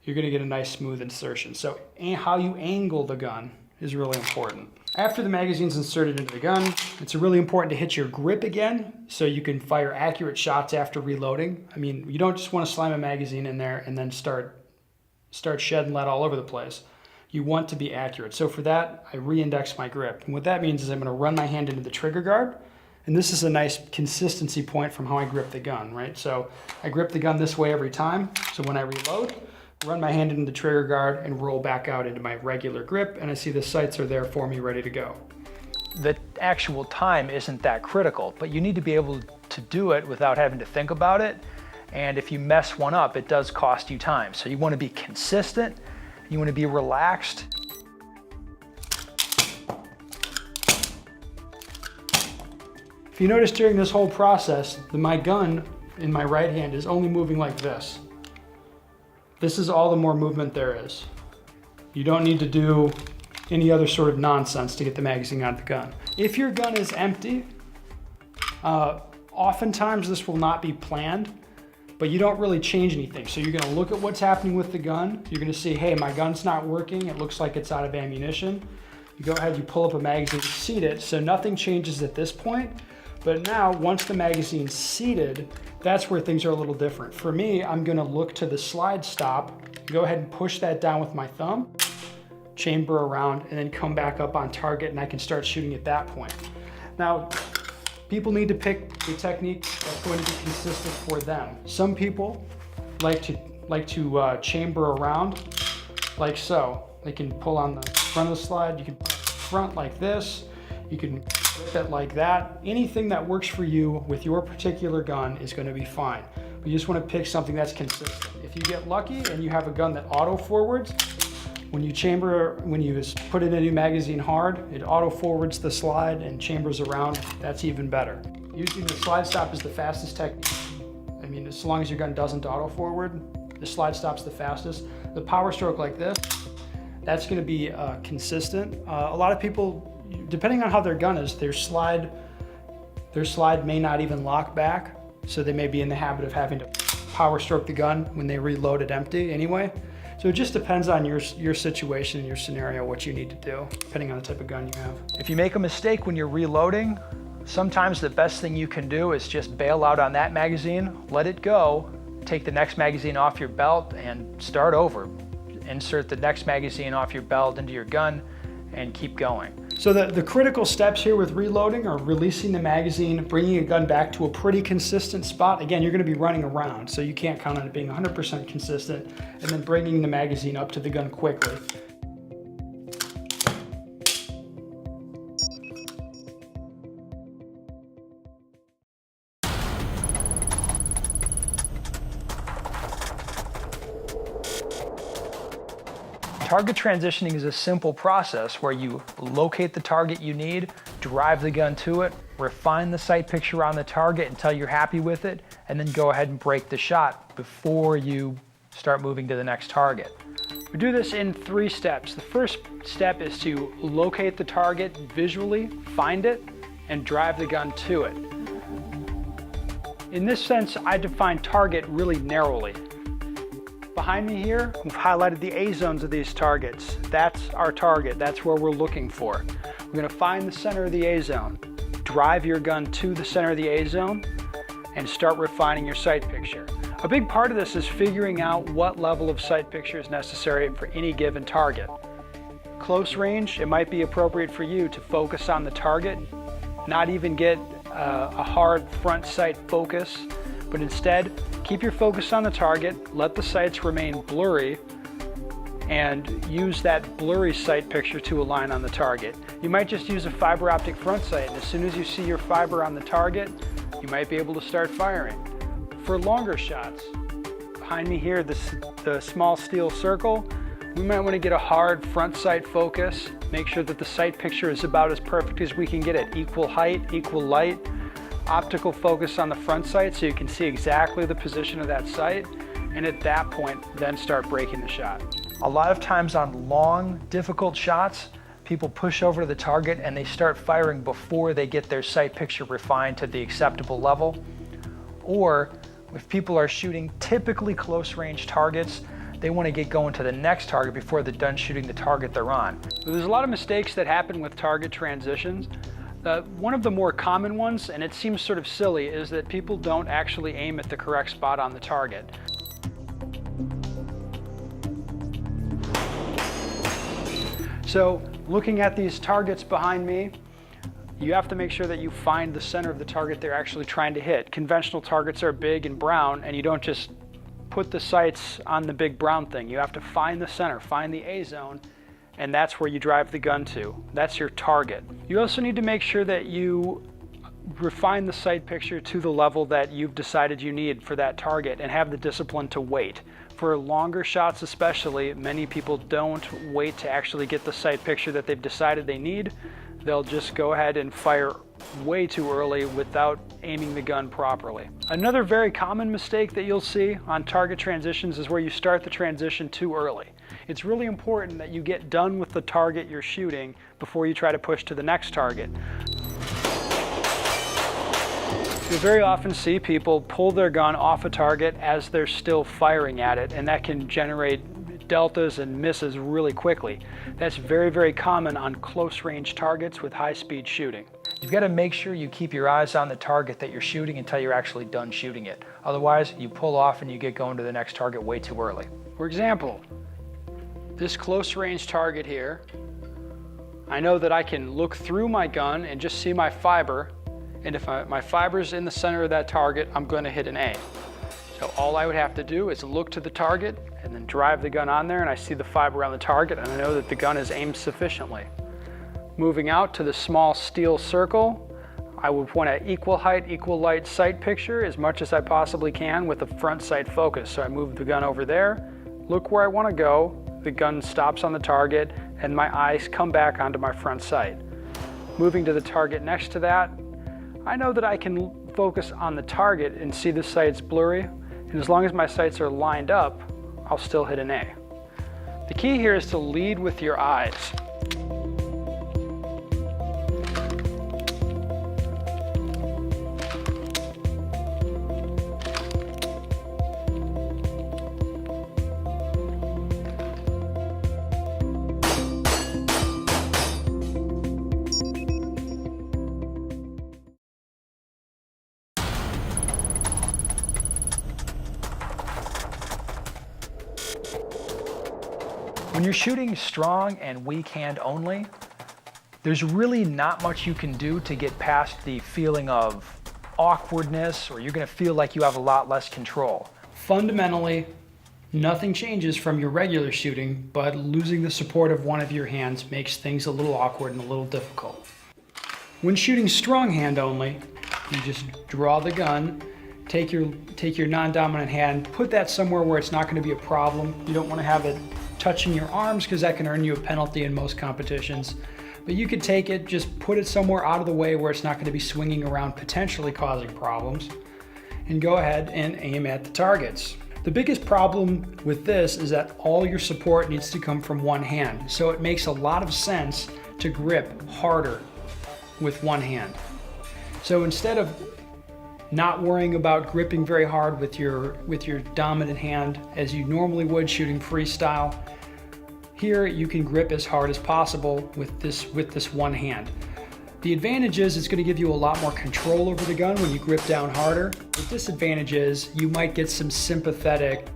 you're gonna get a nice smooth insertion. So how you angle the gun is really important. After the magazine's inserted into the gun, it's really important to hit your grip again so you can fire accurate shots after reloading. I mean, you don't just want to slam a magazine in there and then start shedding lead all over the place. You want to be accurate. So for that, I re-index my grip. And what that means is I'm gonna run my hand into the trigger guard. And this is a nice consistency point from how I grip the gun, right? So I grip the gun this way every time. So when I reload, run my hand into the trigger guard and roll back out into my regular grip, and I see the sights are there for me ready to go. The actual time isn't that critical, but you need to be able to do it without having to think about it. And if you mess one up, it does cost you time. So you want to be consistent, you want to be relaxed. If you notice during this whole process, my gun in my right hand is only moving like this. This is all the more movement there is. You don't need to do any other sort of nonsense to get the magazine out of the gun. If your gun is empty, oftentimes this will not be planned, but you don't really change anything. So you're gonna look at what's happening with the gun. You're gonna see, hey, my gun's not working. It looks like it's out of ammunition. You go ahead, you pull up a magazine, seat it, so nothing changes at this point. But now, once the magazine's seated, that's where things are a little different. For me, I'm gonna look to the slide stop, go ahead and push that down with my thumb, chamber around, and then come back up on target, and I can start shooting at that point. Now, People need to pick a technique that's going to be consistent for them. Some people like to chamber around like so. They can pull on the front of the slide, you can put it front like this, you can flip it like that. Anything that works for you with your particular gun is going to be fine. But you just want to pick something that's consistent. If you get lucky and you have a gun that auto forwards, when you put in a new magazine hard, it auto forwards the slide and chambers around. That's even better. Using the slide stop is the fastest technique. I mean, as long as your gun doesn't auto forward, the slide stop's the fastest. The power stroke like this, that's going to be consistent. A lot of people, depending on how their gun is, their slide may not even lock back, so they may be in the habit of having to power stroke the gun when they reload it empty anyway. So it just depends on your situation, your scenario, what you need to do, depending on the type of gun you have. If you make a mistake when you're reloading, sometimes the best thing you can do is just bail out on that magazine, let it go, take the next magazine off your belt and start over. Insert the next magazine off your belt into your gun and keep going. So the critical steps here with reloading are releasing the magazine, bringing a gun back to a pretty consistent spot. Again, you're going to be running around, so you can't count on it being 100% consistent, and then bringing the magazine up to the gun quickly. Target transitioning is a simple process where you locate the target you need, drive the gun to it, refine the sight picture on the target until you're happy with it, and then go ahead and break the shot before you start moving to the next target. We do this in 3 steps. The first step is to locate the target visually, find it, and drive the gun to it. In this sense, I define target really narrowly. Behind me here, we've highlighted the A zones of these targets. That's our target. That's where we're looking for. We're going to find the center of the A zone, drive your gun to the center of the A zone, and start refining your sight picture. A big part of this is figuring out what level of sight picture is necessary for any given target. Close range, it might be appropriate for you to focus on the target, not even get a hard front sight focus, but instead keep your focus on the target, let the sights remain blurry, and use that blurry sight picture to align on the target. You might just use a fiber optic front sight, and as soon as you see your fiber on the target, you might be able to start firing. For longer shots, behind me here, the small steel circle, we might want to get a hard front sight focus, make sure that the sight picture is about as perfect as we can get it, equal height, equal light, optical focus on the front sight so you can see exactly the position of that sight, and at that point, then start breaking the shot. A lot of times on long, difficult shots, people push over to the target and they start firing before they get their sight picture refined to the acceptable level. Or if people are shooting typically close range targets, they want to get going to the next target before they're done shooting the target they're on. There's a lot of mistakes that happen with target transitions. One of the more common ones, and it seems sort of silly, is that people don't actually aim at the correct spot on the target. So looking at these targets behind me, you have to make sure that you find the center of the target they're actually trying to hit. Conventional targets are big and brown, and you don't just put the sights on the big brown thing. You have to find the center, find the A zone, and that's where you drive the gun to. That's your target. You also need to make sure that you refine the sight picture to the level that you've decided you need for that target and have the discipline to wait. For longer shots especially, many people don't wait to actually get the sight picture that they've decided they need. They'll just go ahead and fire way too early without aiming the gun properly. Another very common mistake that you'll see on target transitions is where you start the transition too early. It's really important that you get done with the target you're shooting before you try to push to the next target. You'll very often see people pull their gun off a target as they're still firing at it, and that can generate deltas and misses really quickly. That's very, very common on close range targets with high speed shooting. You've got to make sure you keep your eyes on the target that you're shooting until you're actually done shooting it. Otherwise, you pull off and you get going to the next target way too early. For example, this close range target here, I know that I can look through my gun and just see my fiber And if my fiber's in the center of that target, I'm going to hit an A. So all I would have to do is look to the target and then drive the gun on there, and I see the fiber on the target, and I know that the gun is aimed sufficiently. Moving out to the small steel circle, I would want an equal height, equal light sight picture as much as I possibly can with a front sight focus. So I move the gun over there, look where I want to go, the gun stops on the target, and my eyes come back onto my front sight. Moving to the target next to that, I know that I can focus on the target and see the sights blurry, and as long as my sights are lined up, I'll still hit an A. The key here is to lead with your eyes. When you're shooting strong and weak hand only, there's really not much you can do to get past the feeling of awkwardness, or you're gonna feel like you have a lot less control. Fundamentally, nothing changes from your regular shooting, but losing the support of one of your hands makes things a little awkward and a little difficult. When shooting strong hand only, you just draw the gun, take your non-dominant hand, put that somewhere where it's not going to be a problem. You don't want to have it touching your arms because that can earn you a penalty in most competitions. But you could take it, just put it somewhere out of the way where it's not going to be swinging around, potentially causing problems, and go ahead and aim at the targets. The biggest problem with this is that all your support needs to come from one hand. So it makes a lot of sense to grip harder with one hand. So instead of not worrying about gripping very hard with your dominant hand as you normally would shooting freestyle, here you can grip as hard as possible with this one hand. The advantage is it's going to give you a lot more control over the gun when you grip down harder. The disadvantage is you might get some sympathetic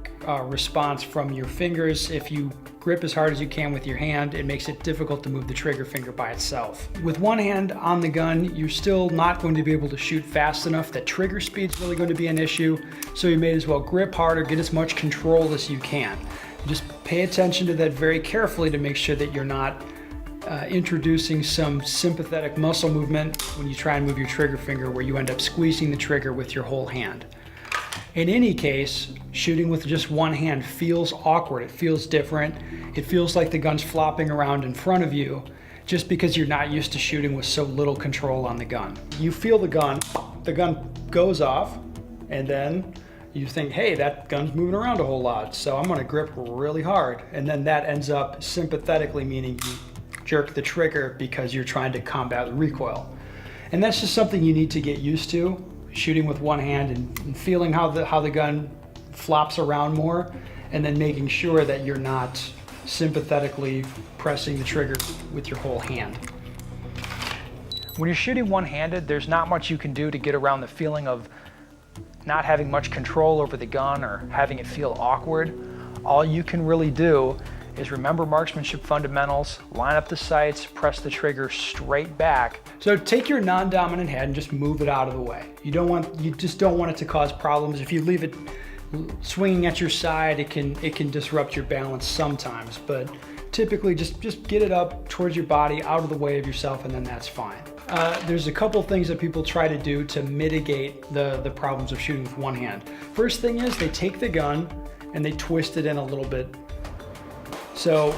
response from your fingers. If you grip as hard as you can with your hand, it makes it difficult to move the trigger finger by itself. With one hand on the gun, you're still not going to be able to shoot fast enough. That trigger speed's really going to be an issue, so you may as well grip harder, get as much control as you can. Just pay attention to that very carefully to make sure that you're not introducing some sympathetic muscle movement when you try and move your trigger finger, where you end up squeezing the trigger with your whole hand. In any case, shooting with just one hand feels awkward. It feels different. It feels like the gun's flopping around in front of you just because you're not used to shooting with so little control on the gun. You feel the gun goes off, and then you think, hey, that gun's moving around a whole lot, so I'm gonna grip really hard. And then that ends up sympathetically meaning you jerk the trigger because you're trying to combat the recoil. And that's just something you need to get used to, shooting with one hand and feeling how the gun flops around more, and then making sure that you're not sympathetically pressing the trigger with your whole hand. When you're shooting one-handed, there's not much you can do to get around the feeling of not having much control over the gun or having it feel awkward. All you can really do is remember marksmanship fundamentals, line up the sights, press the trigger straight back. So take your non-dominant hand and just move it out of the way. You just don't want it to cause problems. If you leave it swinging at your side, it can disrupt your balance sometimes, but typically just get it up towards your body, out of the way of yourself, and then that's fine. There's a couple things that people try to do to mitigate the problems of shooting with one hand. First thing is they take the gun and they twist it in a little bit. So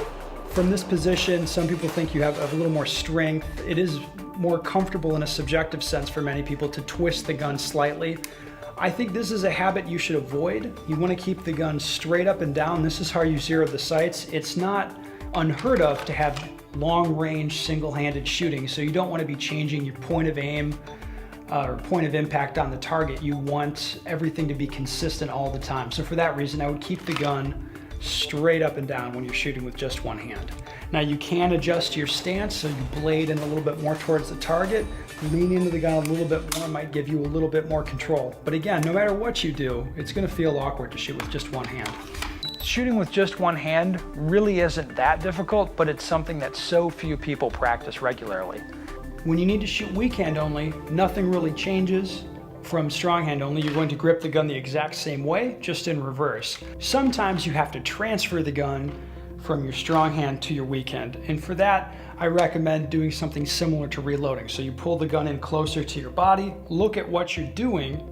from this position, some people think you have a little more strength. It is more comfortable in a subjective sense for many people to twist the gun slightly. I think this is a habit you should avoid. You want to keep the gun straight up and down. This is how you zero the sights. It's not unheard of to have long-range single-handed shooting, so you don't want to be changing your point of aim or point of impact on the target. You want everything to be consistent all the time. So for that reason, I would keep the gun straight up and down when you're shooting with just one hand. Now you can adjust your stance so you blade in a little bit more towards the target. Lean into the gun a little bit more might give you a little bit more control. But again, no matter what you do, it's going to feel awkward to shoot with just one hand. Shooting with just one hand really isn't that difficult, but it's something that so few people practice regularly. When you need to shoot weak hand only, nothing really changes from strong hand only. You're going to grip the gun the exact same way, just in reverse. Sometimes you have to transfer the gun from your strong hand to your weak hand. And for that, I recommend doing something similar to reloading. So you pull the gun in closer to your body, look at what you're doing,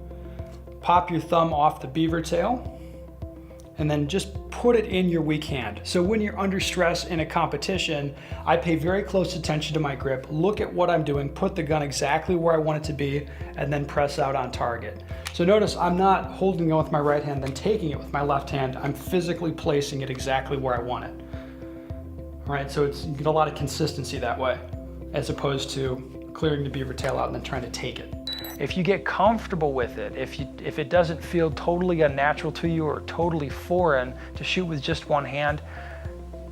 pop your thumb off the beaver tail, and then just put it in your weak hand. So when you're under stress in a competition, I pay very close attention to my grip, look at what I'm doing, put the gun exactly where I want it to be, and then press out on target. So notice I'm not holding it with my right hand, then taking it with my left hand. I'm physically placing it exactly where I want it. All right, so you get a lot of consistency that way, as opposed to clearing the beaver tail out and then trying to take it. If you get comfortable with it, if it doesn't feel totally unnatural to you or totally foreign to shoot with just one hand,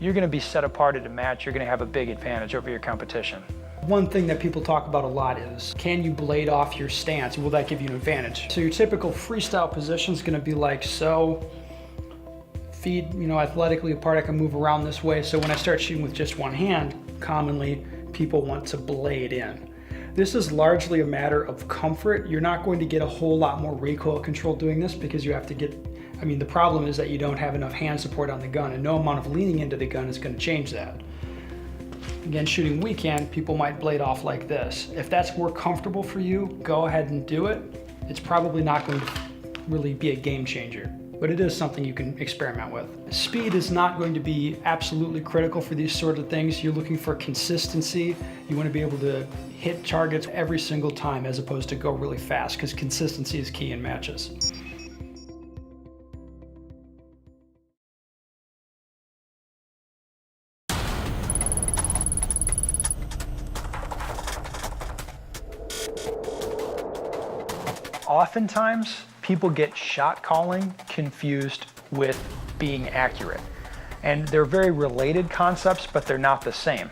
you're gonna be set apart at a match. You're gonna have a big advantage over your competition. One thing that people talk about a lot is, can you blade off your stance? Will that give you an advantage? So your typical freestyle position is gonna be like so. Feet, athletically apart, I can move around this way. So when I start shooting with just one hand, commonly people want to blade in. This is largely a matter of comfort. You're not going to get a whole lot more recoil control doing this because you have to the problem is that you don't have enough hand support on the gun, and no amount of leaning into the gun is going to change that. Again, shooting weak hand, people might blade off like this. If that's more comfortable for you, go ahead and do it. It's probably not going to really be a game changer, but it is something you can experiment with. Speed is not going to be absolutely critical for these sort of things. You're looking for consistency. You want to be able to hit targets every single time as opposed to go really fast, because consistency is key in matches. Oftentimes, people get shot calling confused with being accurate. And they're very related concepts, but they're not the same.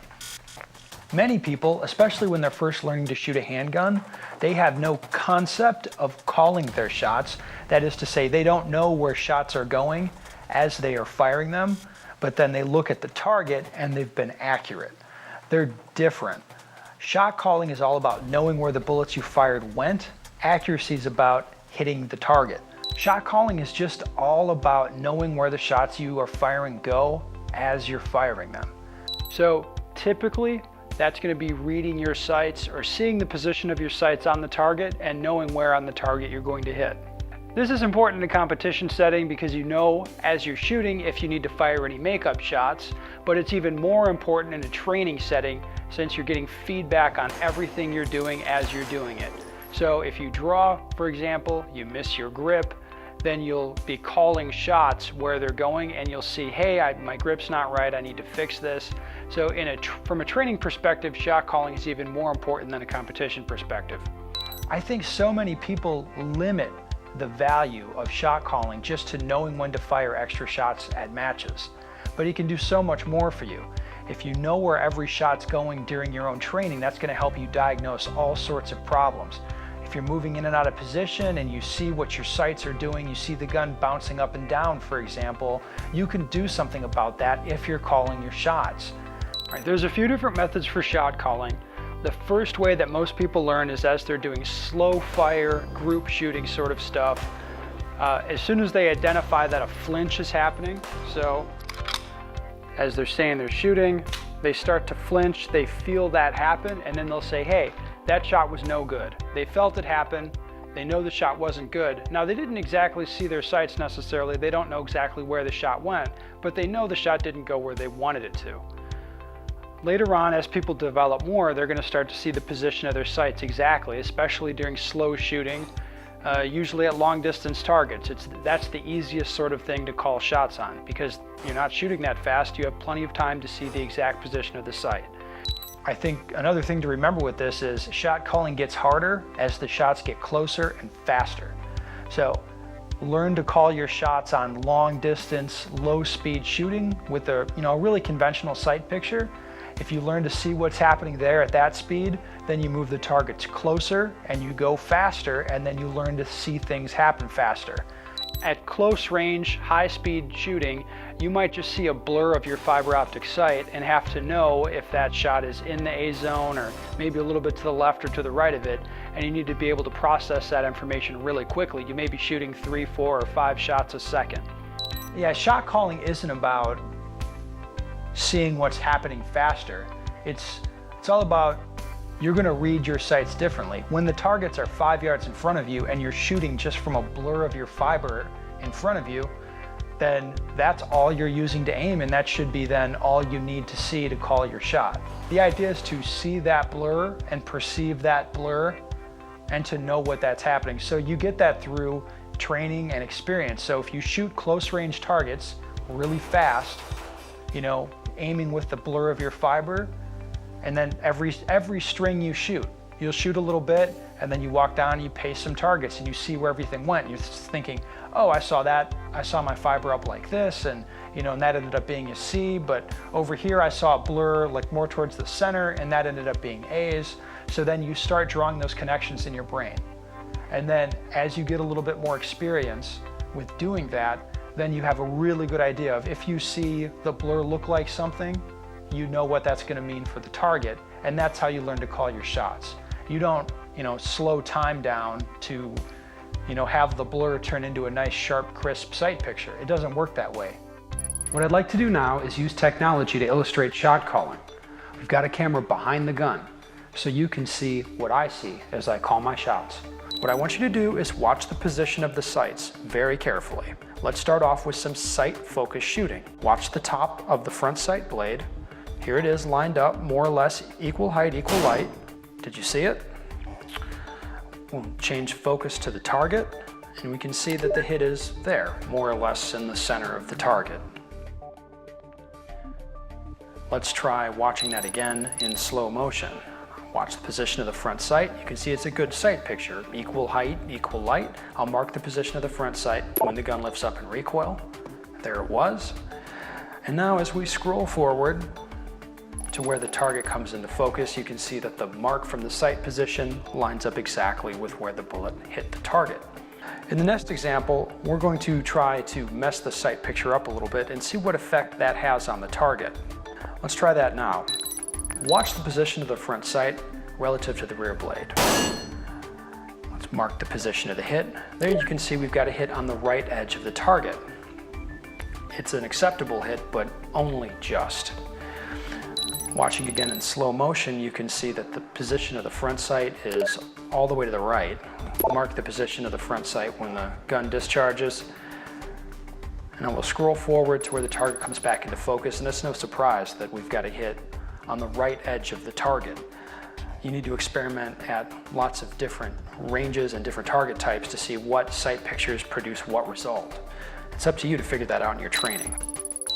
Many people, especially when they're first learning to shoot a handgun, they have no concept of calling their shots. That is to say, they don't know where shots are going as they are firing them, but then they look at the target and they've been accurate. They're different. Shot calling is all about knowing where the bullets you fired went. Accuracy is about hitting the target. Shot calling is just all about knowing where the shots you are firing go as you're firing them. So typically, that's going to be reading your sights or seeing the position of your sights on the target and knowing where on the target you're going to hit. This is important in a competition setting because you know as you're shooting if you need to fire any makeup shots, but it's even more important in a training setting since you're getting feedback on everything you're doing as you're doing it. So if you draw, for example, you miss your grip, then you'll be calling shots where they're going and you'll see, hey, my grip's not right, I need to fix this. So from a training perspective, shot calling is even more important than a competition perspective. I think so many people limit the value of shot calling just to knowing when to fire extra shots at matches. But it can do so much more for you. If you know where every shot's going during your own training, that's going to help you diagnose all sorts of problems. If you're moving in and out of position and you see what your sights are doing, you see the gun bouncing up and down, for example, you can do something about that if you're calling your shots. All right, there's a few different methods for shot calling. The first way that most people learn is as they're doing slow fire, group shooting sort of stuff. As soon as they identify that a flinch is happening, so as they're saying they're shooting, they start to flinch, they feel that happen, and then they'll say, hey, that shot was no good. They felt it happen, they know the shot wasn't good. Now they didn't exactly see their sights necessarily, they don't know exactly where the shot went, but they know the shot didn't go where they wanted it to. Later on, as people develop more, they're going to start to see the position of their sights exactly, especially during slow shooting, usually at long distance targets. That's the easiest sort of thing to call shots on because you're not shooting that fast, you have plenty of time to see the exact position of the sight. I think another thing to remember with this is shot calling gets harder as the shots get closer and faster. So learn to call your shots on long distance, low speed shooting with a really conventional sight picture. If you learn to see what's happening there at that speed, then you move the targets closer and you go faster, and then you learn to see things happen faster. At close range, high speed shooting, you might just see a blur of your fiber optic sight and have to know if that shot is in the A zone or maybe a little bit to the left or to the right of it, and you need to be able to process that information really quickly. You may be shooting 3, 4, or 5 shots a second. Yeah, shot calling isn't about seeing what's happening faster. It's all about you're going to read your sights differently. When the targets are 5 yards in front of you and you're shooting just from a blur of your fiber in front of you, then that's all you're using to aim, and that should be then all you need to see to call your shot. The idea is to see that blur and perceive that blur and to know what that's happening. So you get that through training and experience. So if you shoot close range targets really fast, aiming with the blur of your fiber, and then every string you shoot, you'll shoot a little bit, and then you walk down and you pace some targets and you see where everything went. You're thinking, oh, I saw that. I saw my fiber up like this, and and that ended up being a C, but over here I saw a blur like more towards the center, and that ended up being A's. So then you start drawing those connections in your brain. And then as you get a little bit more experience with doing that, then you have a really good idea of if you see the blur look like something, you know what that's going to mean for the target, and that's how you learn to call your shots. You don't, slow time down to, have the blur turn into a nice, sharp, crisp sight picture. It doesn't work that way. What I'd like to do now is use technology to illustrate shot calling. We've got a camera behind the gun, so you can see what I see as I call my shots. What I want you to do is watch the position of the sights very carefully. Let's start off with some sight-focused shooting. Watch the top of the front sight blade. Here it is lined up, more or less equal height, equal light. Did you see it? We'll change focus to the target, and we can see that the hit is there, more or less in the center of the target. Let's try watching that again in slow motion. Watch the position of the front sight. You can see it's a good sight picture. Equal height, equal light. I'll mark the position of the front sight when the gun lifts up in recoil. There it was. And now as we scroll forward to where the target comes into focus, you can see that the mark from the sight position lines up exactly with where the bullet hit the target. In the next example, we're going to try to mess the sight picture up a little bit and see what effect that has on the target. Let's try that now. Watch the position of the front sight relative to the rear blade. Let's mark the position of the hit. There you can see we've got a hit on the right edge of the target. It's an acceptable hit, but only just. Watching again in slow motion, you can see that the position of the front sight is all the way to the right. Mark the position of the front sight when the gun discharges. And then we'll scroll forward to where the target comes back into focus, and it's no surprise that we've got a hit on the right edge of the target. You need to experiment at lots of different ranges and different target types to see what sight pictures produce what result. It's up to you to figure that out in your training.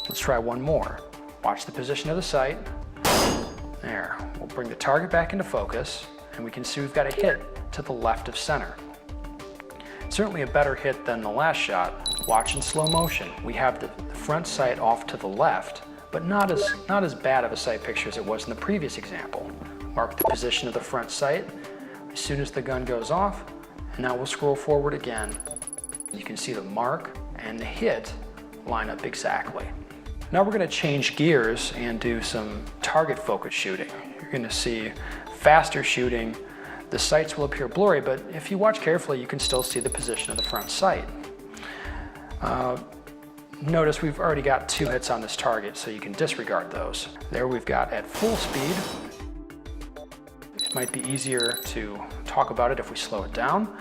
Let's try one more. Watch the position of the sight. There. We'll bring the target back into focus, and we can see we've got a hit to the left of center. Certainly a better hit than the last shot. Watch in slow motion. We have the front sight off to the left, but not as bad of a sight picture as it was in the previous example. Mark the position of the front sight as soon as the gun goes off, and now we'll scroll forward again. You can see the mark and the hit line up exactly. Now we're going to change gears and do some target focus shooting. You're going to see faster shooting. The sights will appear blurry, but if you watch carefully, you can still see the position of the front sight. Notice we've already got 2 hits on this target, so you can disregard those. There we've got at full speed. It might be easier to talk about it if we slow it down.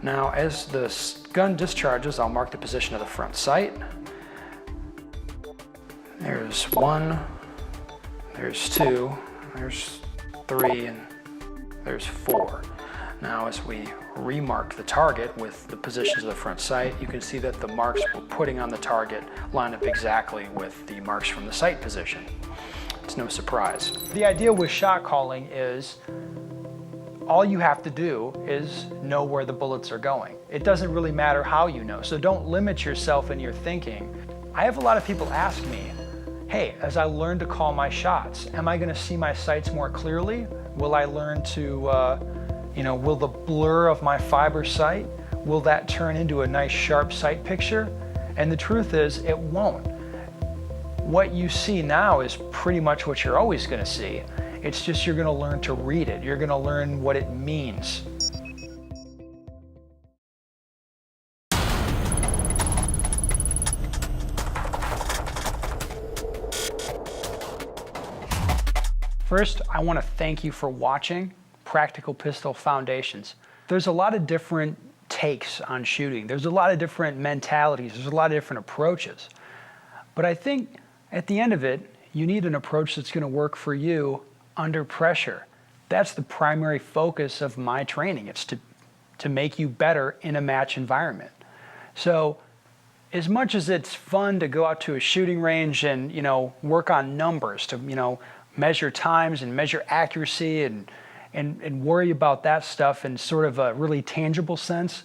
Now, as the gun discharges, I'll mark the position of the front sight. There's 1, there's 2, there's 3, and there's 4. Now, as we remark the target with the positions of the front sight, you can see that the marks we're putting on the target line up exactly with the marks from the sight position. It's no surprise. The idea with shot calling is all you have to do is know where the bullets are going. It doesn't really matter how you know, so don't limit yourself in your thinking. I have a lot of people ask me, hey, as I learn to call my shots, am I gonna see my sights more clearly? Will I learn to, will the blur of my fiber sight, will that turn into a nice sharp sight picture? And the truth is, it won't. What you see now is pretty much what you're always going to see. It's just you're going to learn to read it. You're going to learn what it means. First, I want to thank you for watching Practical Pistol Foundations. There's a lot of different takes on shooting. There's a lot of different mentalities. There's a lot of different approaches. But I think at the end of it, you need an approach that's going to work for you under pressure. That's the primary focus of my training. It's to make you better in a match environment. So as much as it's fun to go out to a shooting range and, work on numbers, to, measure times and measure accuracy and worry about that stuff in sort of a really tangible sense,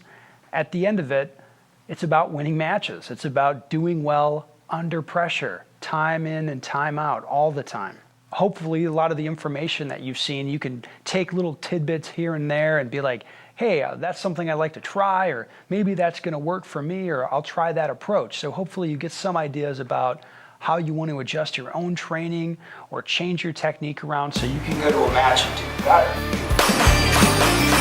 at the end of it, it's about winning matches. It's about doing well under pressure, time in and time out, all the time. Hopefully, a lot of the information that you've seen, you can take little tidbits here and there and be like, hey, that's something I'd like to try, or maybe that's going to work for me, or I'll try that approach. So hopefully you get some ideas about how you want to adjust your own training or change your technique around so you can go to a match and do better.